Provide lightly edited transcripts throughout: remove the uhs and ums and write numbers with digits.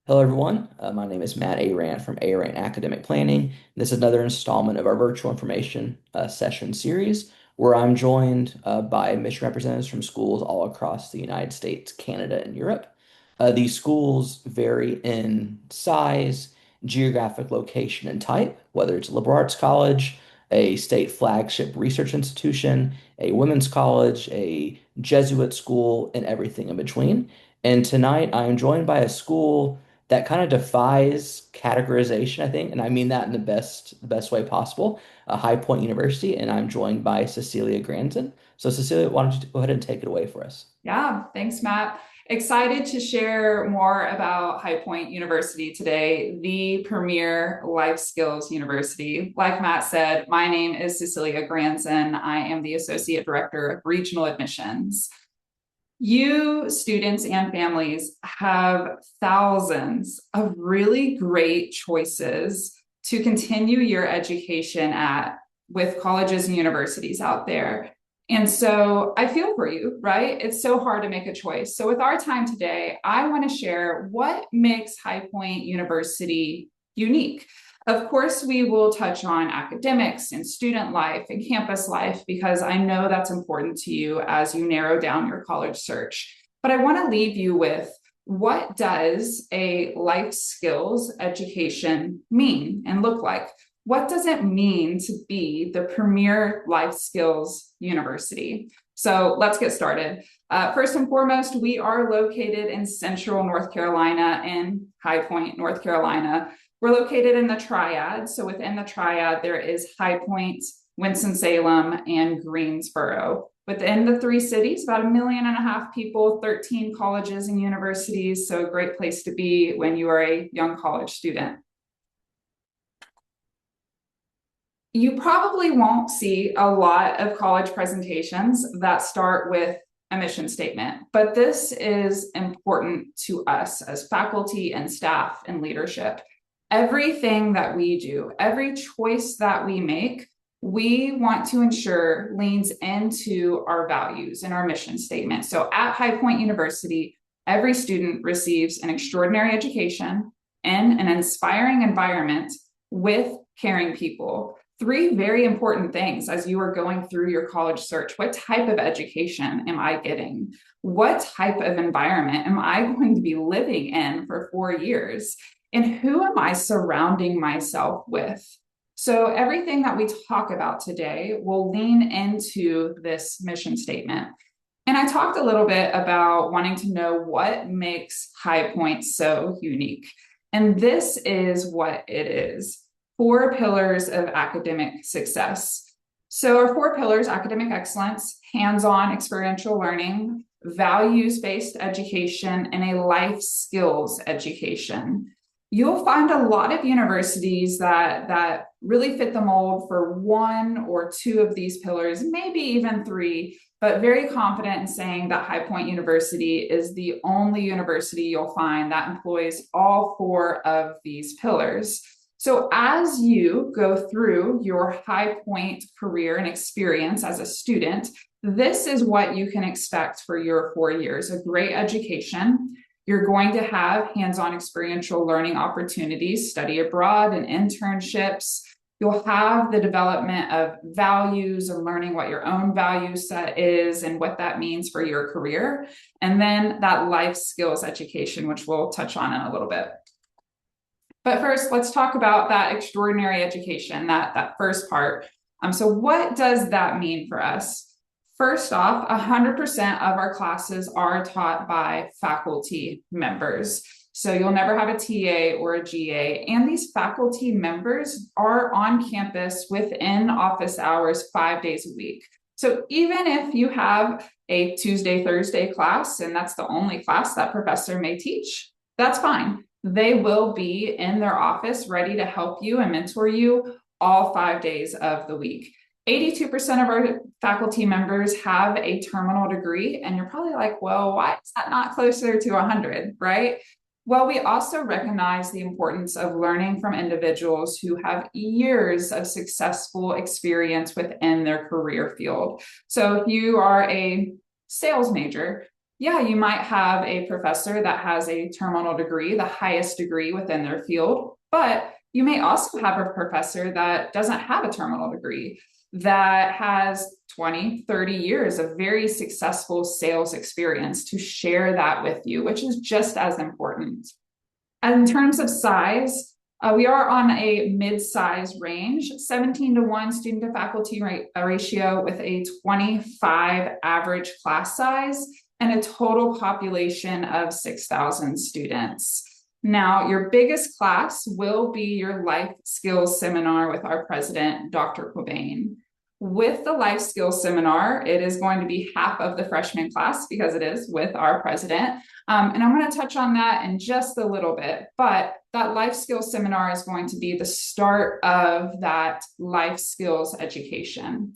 Hello, everyone. My name is Matt Arant from Arant Academic Planning. This is another installment of our virtual information session series where I'm joined by admission representatives from schools all across the United States, Canada, and Europe. These schools vary in size, geographic location, and type, whether it's a liberal arts college, a state flagship research institution, a women's college, a Jesuit school, and everything in between. And tonight I am joined by a school that kind of defies categorization, I think, and I mean that in the best way possible. High Point University, and I'm joined by Cecelia Granzin. So, Cecilia, why don't you go ahead and take it away for us? Yeah, thanks, Matt. Excited to share more about High Point University today, the premier life skills university. Like Matt said, my name is Cecelia Granzin. I am the Associate Director of Regional Admissions. You, students and families, have thousands of really great choices to continue your education at with colleges and universities out there. And so I feel for you, right? It's so hard to make a choice. So, with our time today, I want to share what makes High Point University unique. Of course, we will touch on academics and student life and campus life because I know that's important to you as you narrow down your college search. But I want to leave you with what does a life skills education mean and look like? What does it mean to be the premier life skills university? So let's get started. First and foremost, we are located in central North Carolina in High Point, North Carolina. We're located in the Triad. So within the Triad, there is High Point, Winston-Salem, and Greensboro. Within the three cities, about 1.5 million people, 13 colleges and universities. So a great place to be when you are a young college student. You probably won't see a lot of college presentations that start with a mission statement, but this is important to us as faculty and staff and leadership. Everything that we do, every choice that we make, we want to ensure leans into our values and our mission statement. So at High Point University, every student receives an extraordinary education in an inspiring environment with caring people. Three very important things as you are going through your college search. What type of education am I getting? What type of environment am I going to be living in for 4 years? And who am I surrounding myself with? So, everything that we talk about today will lean into this mission statement. And I talked a little bit about wanting to know what makes High Point so unique. And this is what it is: 4 pillars of academic success. So, our 4 pillars: academic excellence, hands on experiential learning, values based education, and a life skills education. You'll find a lot of universities that really fit the mold for 1 or 2 of these pillars, maybe even 3, but very confident in saying that High Point University is the only university you'll find that employs all 4 of these pillars. So, as you go through your High Point career and experience as a student, this is what you can expect for your 4 years: a great education. You're going to have hands-on experiential learning opportunities, study abroad and internships. You'll have the development of values and learning what your own value set is and what that means for your career. And then that life skills education, which we'll touch on in a little bit. But first, let's talk about that extraordinary education, that first part. So what does that mean for us? First off, 100% of our classes are taught by faculty members. So you'll never have a TA or a GA. And these faculty members are on campus within office hours 5 days a week. So even if you have a Tuesday, Thursday class, and that's the only class that professor may teach, that's fine. They will be in their office ready to help you and mentor you all 5 days of the week. 82% of our faculty members have a terminal degree, and you're probably like, well, why is that not closer to 100, right? Well, we also recognize the importance of learning from individuals who have years of successful experience within their career field. So if you are a sales major, Yeah, you might have a professor that has a terminal degree, the highest degree within their field, but you may also have a professor that doesn't have a terminal degree, that has 20, 30 years of very successful sales experience to share that with you, which is just as important. And in terms of size, we are on a mid-size range, 17 to 1 student to faculty ratio with a 25 average class size and a total population of 6,000 students. Now, your biggest class will be your life skills seminar with our president, Dr. Cobain. With the life skills seminar, it is going to be half of the freshman class because it is with our president. And I'm going to touch on that in just a little bit, but that life skills seminar is going to be the start of that life skills education.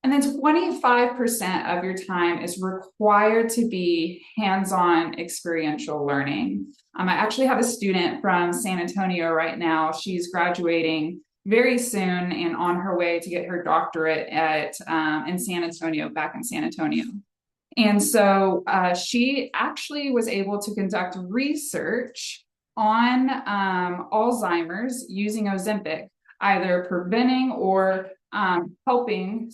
And then 25% of your time is required to be hands-on experiential learning. I actually have a student from San Antonio right now. She's graduating very soon and on her way to get her doctorate in San Antonio, back in San Antonio. And so she actually was able to conduct research on Alzheimer's using Ozempic, either preventing or helping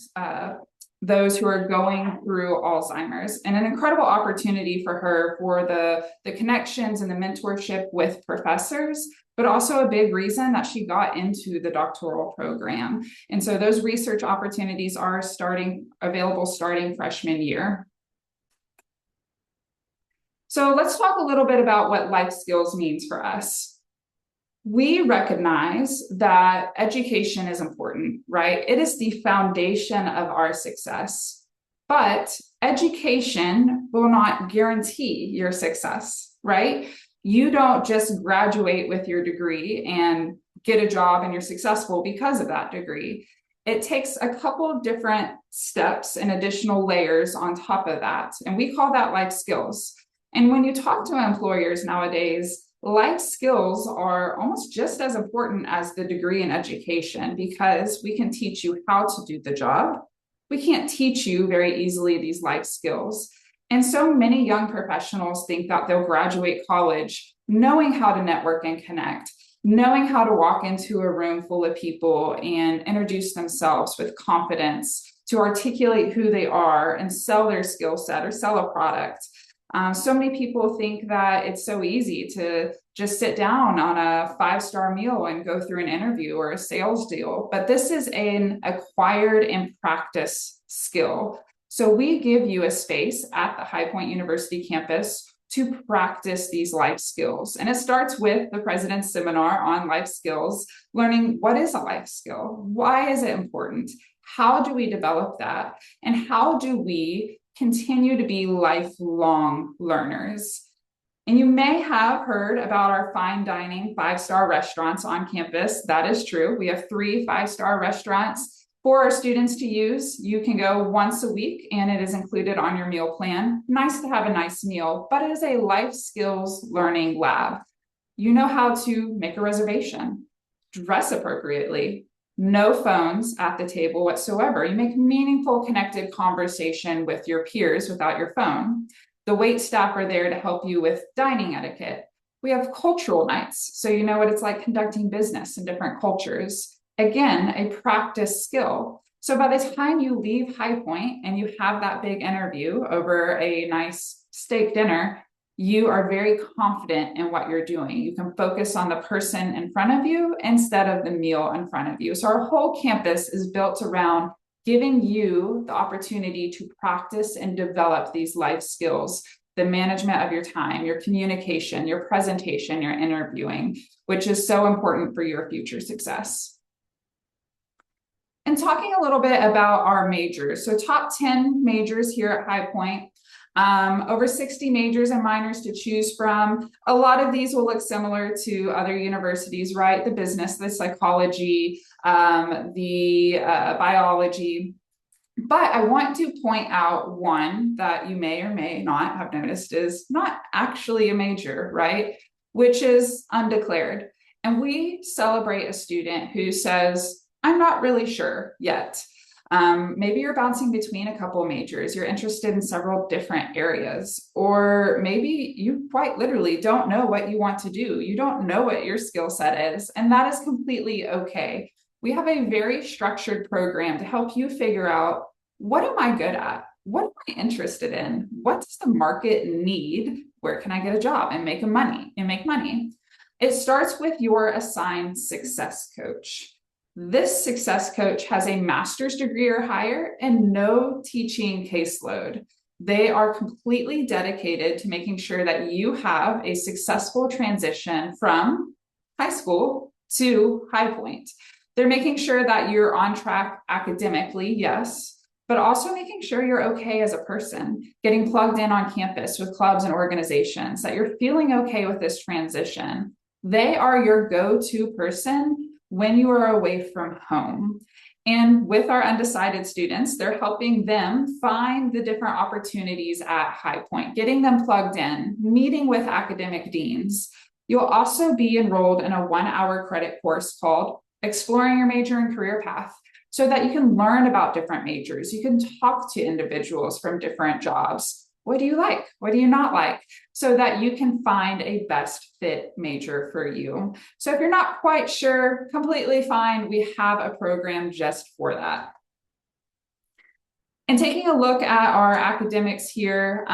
those who are going through Alzheimer's, and an incredible opportunity for her for the connections and the mentorship with professors, but also a big reason that she got into the doctoral program. And so those research opportunities are available starting freshman year. So let's talk a little bit about what life skills means for us. We recognize that education is important, right? It is the foundation of our success, but education will not guarantee your success, right? You don't just graduate with your degree and get a job and you're successful because of that degree. It takes a couple of different steps and additional layers on top of that, and we call that life skills. And when you talk to employers nowadays, life skills are almost just as important as the degree in education because we can teach you how to do the job. We can't teach you very easily these life skills. And so many young professionals think that they'll graduate college knowing how to network and connect, knowing how to walk into a room full of people and introduce themselves with confidence, to articulate who they are and sell their skill set or sell a product. So many people think that it's so easy to just sit down on a 5-star meal and go through an interview or a sales deal, but this is an acquired and practice skill. So we give you a space at the High Point University campus to practice these life skills. And it starts with the President's Seminar on life skills, learning what is a life skill? Why is it important? How do we develop that? And how do we continue to be lifelong learners? And you may have heard about our fine dining 5-star restaurants on campus. That is true. We have 3 5-star restaurants for our students to use. You can go once a week and it is included on your meal plan. Nice to have a nice meal, but it is a life skills learning lab. You know how to make a reservation, dress appropriately, no phones at the table whatsoever. You make meaningful, connected conversation with your peers without your phone. The wait staff are there to help you with dining etiquette. We have cultural nights, so you know what it's like conducting business in different cultures. Again, a practice skill. So by the time you leave High Point and you have that big interview over a nice steak dinner, you are very confident in what you're doing. You can focus on the person in front of you instead of the meal in front of you. So our whole campus is built around giving you the opportunity to practice and develop these life skills, the management of your time, your communication, your presentation, your interviewing, which is so important for your future success. And talking a little bit about our majors. So top 10 majors here at High Point. Over 60 majors and minors to choose from. A lot of these will look similar to other universities, right? The business, the psychology, the biology. But I want to point out one that you may or may not have noticed is not actually a major, right? Which is undeclared. And we celebrate a student who says, I'm not really sure yet. Maybe you're bouncing between a couple majors. You're interested in several different areas, or maybe you quite literally don't know what you want to do. You don't know what your skill set is, and that is completely okay. We have a very structured program to help you figure out, what am I good at? What am I interested in? What does the market need? Where can I get a job and make money? It starts with your assigned success coach. This success coach has a master's degree or higher and no teaching caseload. They are completely dedicated to making sure that you have a successful transition from high school to High Point. They're making sure that you're on track academically, yes, but also making sure you're okay as a person, getting plugged in on campus with clubs and organizations, that you're feeling okay with this transition. They are your go-to person when you are away from home. And with our undecided students, they're helping them find the different opportunities at High Point, getting them plugged in, meeting with academic deans. You'll also be enrolled in a 1-hour credit course called Exploring Your Major and Career Path, so that you can learn about different majors. You can talk to individuals from different jobs. What do you like? What do you not like? So that you can find a best fit major for you. So if you're not quite sure, completely fine. We have a program just for that. And taking a look at our academics here,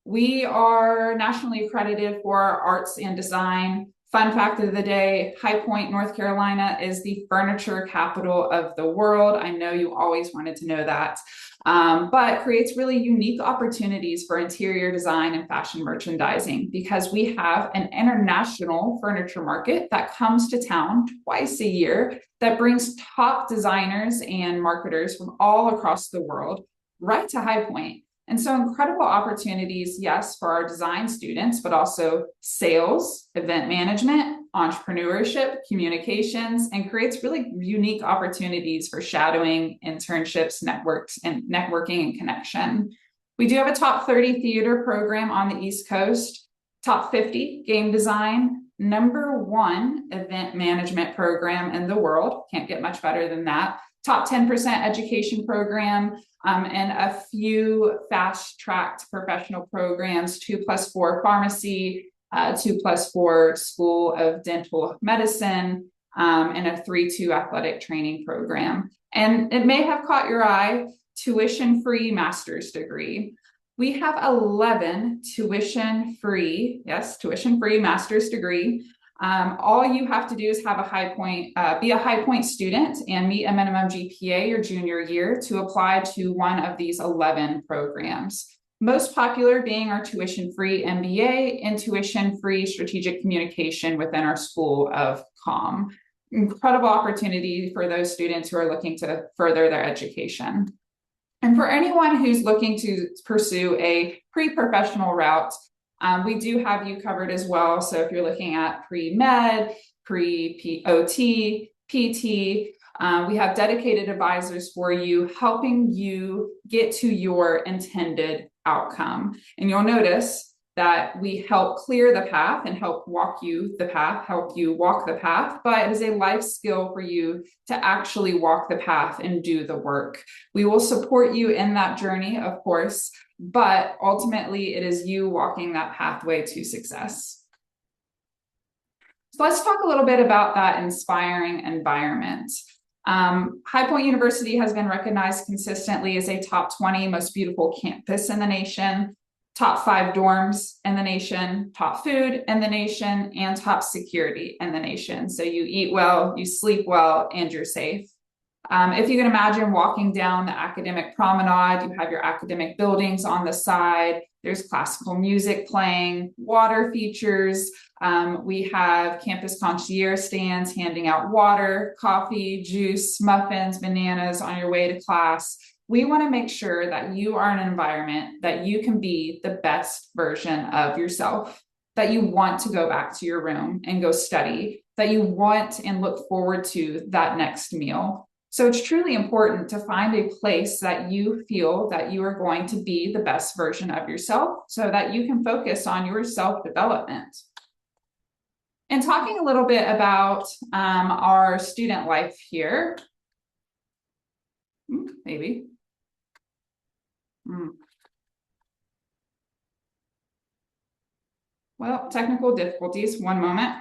we are nationally accredited for arts and design. Fun fact of the day, High Point, North Carolina is the furniture capital of the world. I know you always wanted to know that, but creates really unique opportunities for interior design and fashion merchandising, because we have an international furniture market that comes to town twice a year that brings top designers and marketers from all across the world right to High Point. And so incredible opportunities, yes, for our design students, but also sales, event management, entrepreneurship, communications, and creates really unique opportunities for shadowing, internships, networking and connection. We do have a top 30 theater program on the East Coast, top 50 game design, #1 event management program in the world. Can't get much better than that. Top 10% education program, and a few fast-tracked professional programs, 2+4 pharmacy, 2+4 School of Dental Medicine, and a 3-2 athletic training program. And it may have caught your eye, tuition-free master's degree. We have 11 tuition-free, yes, tuition-free master's degree. All you have to do is have a High Point, be a High Point student and meet a minimum GPA your junior year to apply to one of these 11 programs. Most popular being our tuition-free MBA and tuition-free strategic communication within our School of Comm. Incredible opportunity for those students who are looking to further their education. And for anyone who's looking to pursue a pre-professional route, we do have you covered as well. So if you're looking at pre-med, pre-OT, PT, we have dedicated advisors for you, helping you get to your intended outcome. And you'll notice that we help clear the path and help you walk the path, but it is a life skill for you to actually walk the path and do the work. We will support you in that journey, of course, but ultimately it is you walking that pathway to success. So let's talk a little bit about that inspiring environment. High Point University has been recognized consistently as a top 20 most beautiful campus in the nation, top 5 dorms in the nation, top food in the nation, and top security in the nation. So you eat well, you sleep well, and you're safe. If you can imagine walking down the academic promenade, you have your academic buildings on the side. There's classical music playing, water features. We have campus concierge stands handing out water, coffee, juice, muffins, bananas on your way to class. We want to make sure that you are in an environment that you can be the best version of yourself, that you want to go back to your room and go study, that you want and look forward to that next meal. So it's truly important to find a place that you feel that you are going to be the best version of yourself so that you can focus on your self-development. And talking a little bit about our student life here, Maybe. Well, technical difficulties, one moment.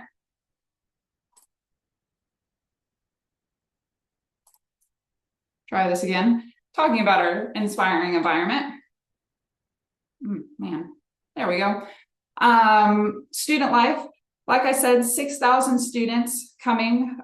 Try this again. Talking about our inspiring environment. Man, there we go. Student life, like I said, 6,000 students coming,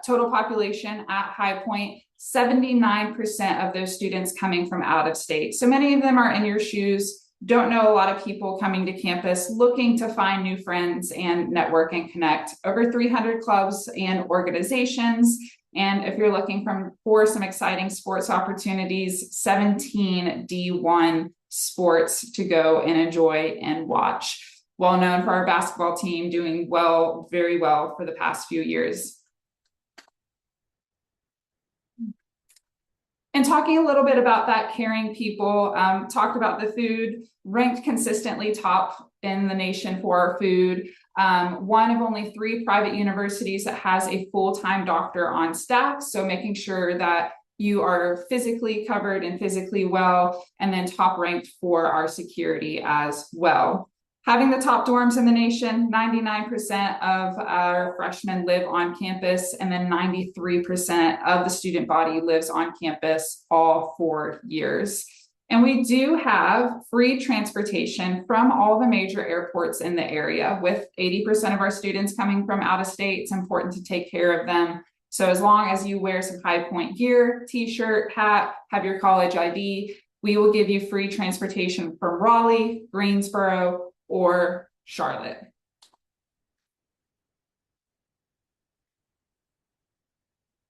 total population at High Point, 79% of those students coming from out of state. So many of them are in your shoes, don't know a lot of people coming to campus, looking to find new friends and network and connect. Over 300 clubs and organizations. And if you're looking for some exciting sports opportunities, 17 D1 sports to go and enjoy and watch. Well known for our basketball team doing well, very well for the past few years. And talking a little bit about that caring people, talked about the food, ranked consistently top in the nation for our food. One of only 3 private universities that has a full-time doctor on staff. So making sure that you are physically covered and physically well, and then top ranked for our security as well. Having the top dorms in the nation, 99% of our freshmen live on campus, and then 93% of the student body lives on campus all 4 years. And we do have free transportation from all the major airports in the area. With 80% of our students coming from out of state, it's important to take care of them. So as long as you wear some High Point gear, t-shirt, hat, have your college ID, we will give you free transportation from Raleigh, Greensboro, or Charlotte.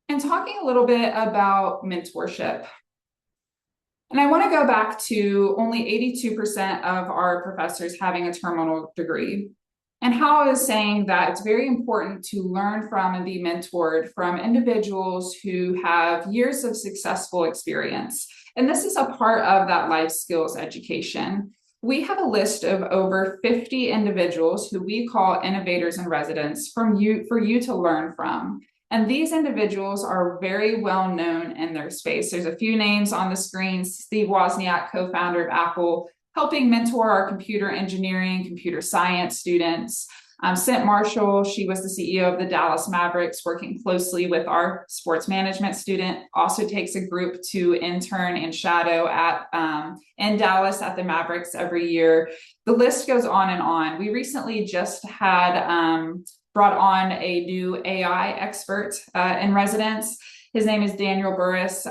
And talking a little bit about mentorship. And I want to go back to only 82% of our professors having a terminal degree. And how I was saying that it's very important to learn from and be mentored from individuals who have years of successful experience. And this is a part of that life skills education. We have a list of over 50 individuals who we call innovators in residence for you to learn from. And these individuals are very well known in their space. There's a few names on the screen. Steve Wozniak, co-founder of Apple, helping mentor our computer engineering, computer science students. Cent Marshall, she was the CEO of the Dallas Mavericks, working closely with our sports management student, also takes a group to intern and shadow in Dallas at the Mavericks every year. The list goes on and on. We recently just had brought on a new AI expert in residence. His name is Daniel Burris.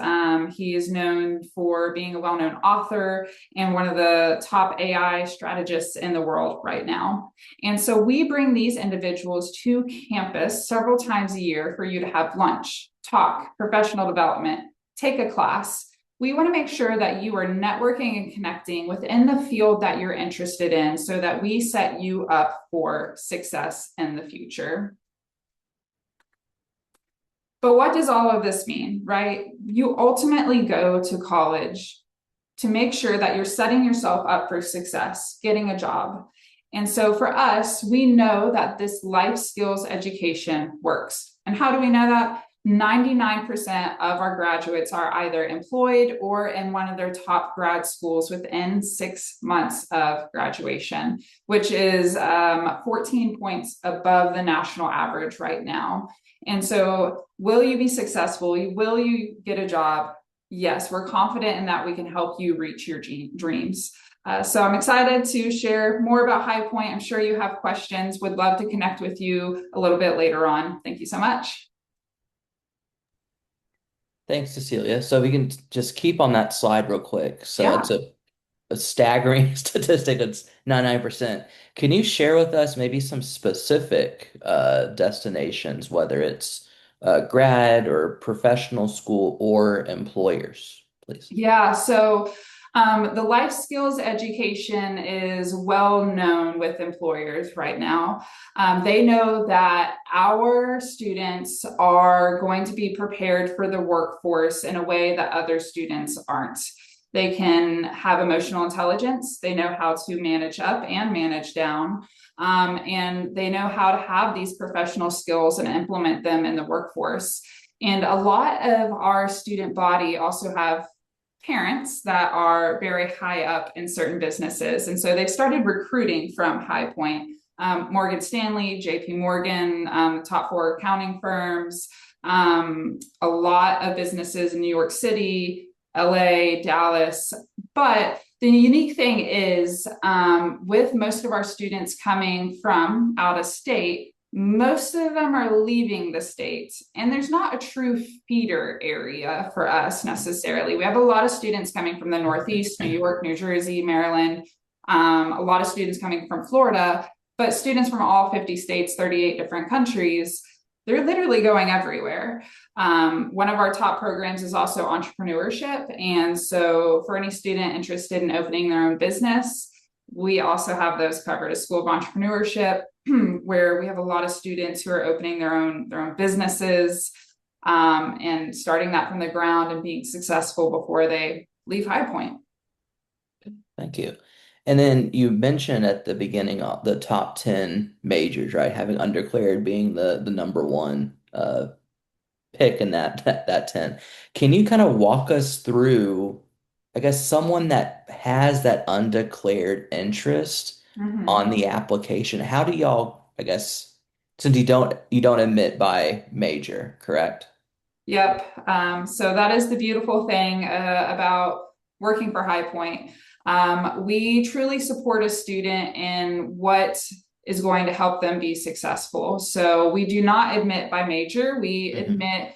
He is known for being a well-known author and one of the top AI strategists in the world right now. And so we bring these individuals to campus several times a year for you to have lunch, talk, professional development, take a class. We want to make sure that you are networking and connecting within the field that you're interested in so that we set you up for success in the future. But what does all of this mean, right? You ultimately go to college to make sure that you're setting yourself up for success, getting a job. And so for us, we know that this life skills education works. And how do we know that? 99% of our graduates are either employed or in one of their top grad schools within 6 months of graduation, which is 14 points above the national average right now. And so will you be successful? Will you get a job? Yes, we're confident in that we can help you reach your dreams. So I'm excited to share more about High Point. I'm sure you have questions. Would love to connect with you a little bit later on. Thank you so much. Thanks, Cecilia. So we can just keep on that slide real quick. So Yeah. it's a staggering statistic. It's 99%. Can you share with us maybe some specific destinations, whether it's grad or professional school or employers, please? Yeah, so the life skills education is well known with employers right now. They know that our students are going to be prepared for the workforce in a way that other students aren't. They can have emotional intelligence. They know how to manage up and manage down. And they know how to have these professional skills and implement them in the workforce. And a lot of our student body also have parents that are very high up in certain businesses. And so they've started recruiting from High Point. Morgan Stanley, JP Morgan, top four accounting firms, a lot of businesses in New York City, LA, Dallas. But the unique thing is, with most of our students coming from out of state, most of them are leaving the state, and there's not a true feeder area for us necessarily. We have a lot of students coming from the Northeast, New York, New Jersey, Maryland, a lot of students coming from Florida, but students from all 50 states, 38 different countries, they're literally going everywhere. One of our top programs is also entrepreneurship. And so for any student interested in opening their own business, we also have those covered. A School of Entrepreneurship, where we have a lot of students who are opening their own businesses, and starting that from the ground and being successful before they leave High Point. Thank you. And then you mentioned at the beginning the top 10 majors, right? Having undeclared being the number one pick in that 10. Can you kind of walk us through, I guess, someone that has that undeclared interest Mm-hmm. on the application? How do y'all, I guess, since you don't admit by major, correct? Yep. So that is the beautiful thing about working for High Point. We truly support a student in what is going to help them be successful. So we do not admit by major. We Hmm. admit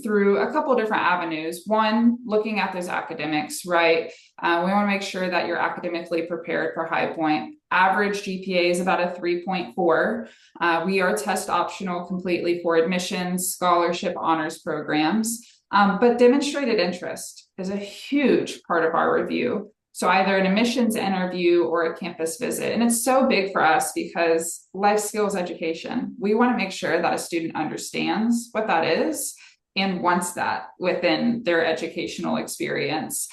through a couple different avenues. One, looking at those academics, right? We want to make sure that you're academically prepared for High Point. Average GPA is about a 3.4. We are test optional completely for admissions, scholarship, honors programs. But demonstrated interest is a huge part of our review. So either an admissions interview or a campus visit. And it's so big for us because life skills education, we want to make sure that a student understands what that is and wants that within their educational experience.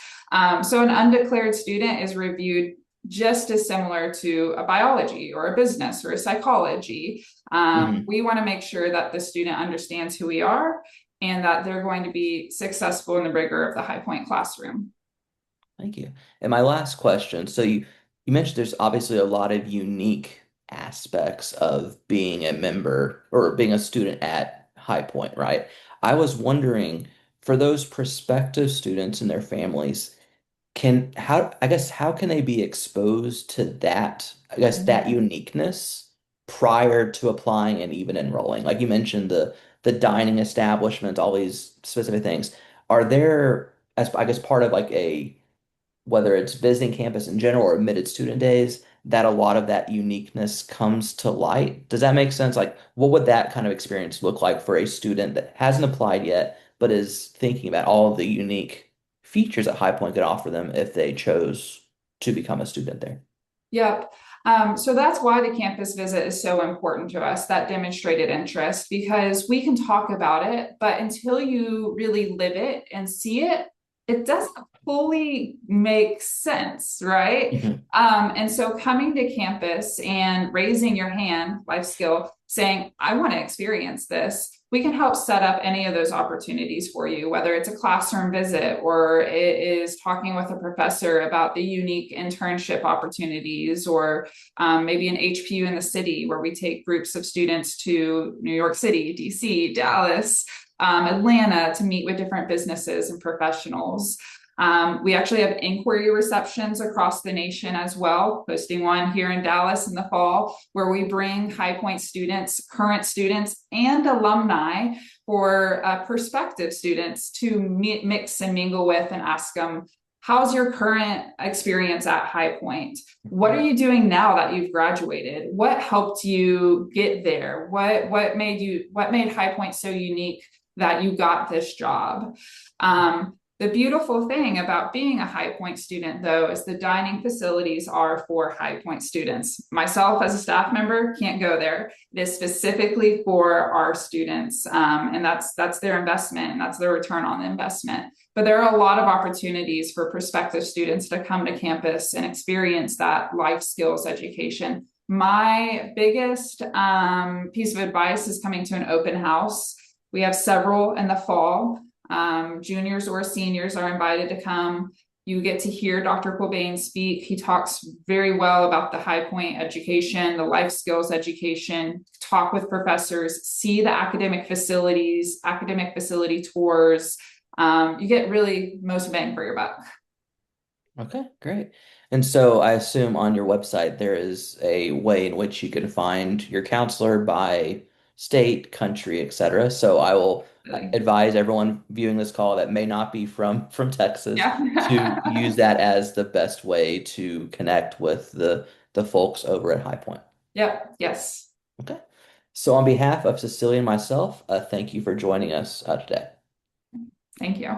So an undeclared student is reviewed just as similar to a biology or a business or a psychology. Hmm. We want to make sure that the student understands who we are and that they're going to be successful in the rigor of the High Point classroom. Thank you. And my last question, so you mentioned there's obviously a lot of unique aspects of being a member or being a student at High Point, right? I was wondering for those prospective students and their families, how can they be exposed to that, I guess that Mm-hmm. uniqueness prior to applying and even enrolling? Like you mentioned the dining establishments, all these specific things. Are there, as I guess part of like a whether it's visiting campus in general or admitted student days, that a lot of that uniqueness comes to light. Does that make sense? Like, what would that kind of experience look like for a student that hasn't applied yet, but is thinking about all of the unique features that High Point could offer them if they chose to become a student there? Yep. So that's why the campus visit is so important to us, that demonstrated interest, because we can talk about it, but until you really live it and see it, it doesn't fully make sense, right? Mhm. And so coming to campus and raising your hand, life skill, saying, I want to experience this, we can help set up any of those opportunities for you, whether it's a classroom visit or it is talking with a professor about the unique internship opportunities, or maybe an HPU in the city where we take groups of students to New York City, DC, Dallas, Atlanta to meet with different businesses and professionals. We actually have inquiry receptions across the nation as well, hosting one here in Dallas in the fall, where we bring High Point students, current students, and alumni for prospective students to mix and mingle with and ask them, how's your current experience at High Point? What are you doing now that you've graduated? What helped you get there? What made High Point so unique that you got this job? The beautiful thing about being a High Point student, though, is the dining facilities are for High Point students. Myself, as a staff member, can't go there. It is specifically for our students, and that's their investment, and that's their return on the investment. But there are a lot of opportunities for prospective students to come to campus and experience that life skills education. My biggest piece of advice is coming to an open house. We have several in the fall. Juniors or seniors are invited to come. You get to hear Dr. Cobain speak. He talks very well about the high point education, the life skills education, talk with professors, see the academic facilities, academic facility tours. You get really most bang for your buck. Okay, great. And so I assume on your website there is a way in which you can find your counselor by state, country, etc. So I will Really. advise everyone viewing this call that may not be from Texas to use Yeah. that as the best way to connect with the folks over at High Point. Yep. Yes. Okay. So on behalf of Cecilia and myself, thank you for joining us today. Thank you.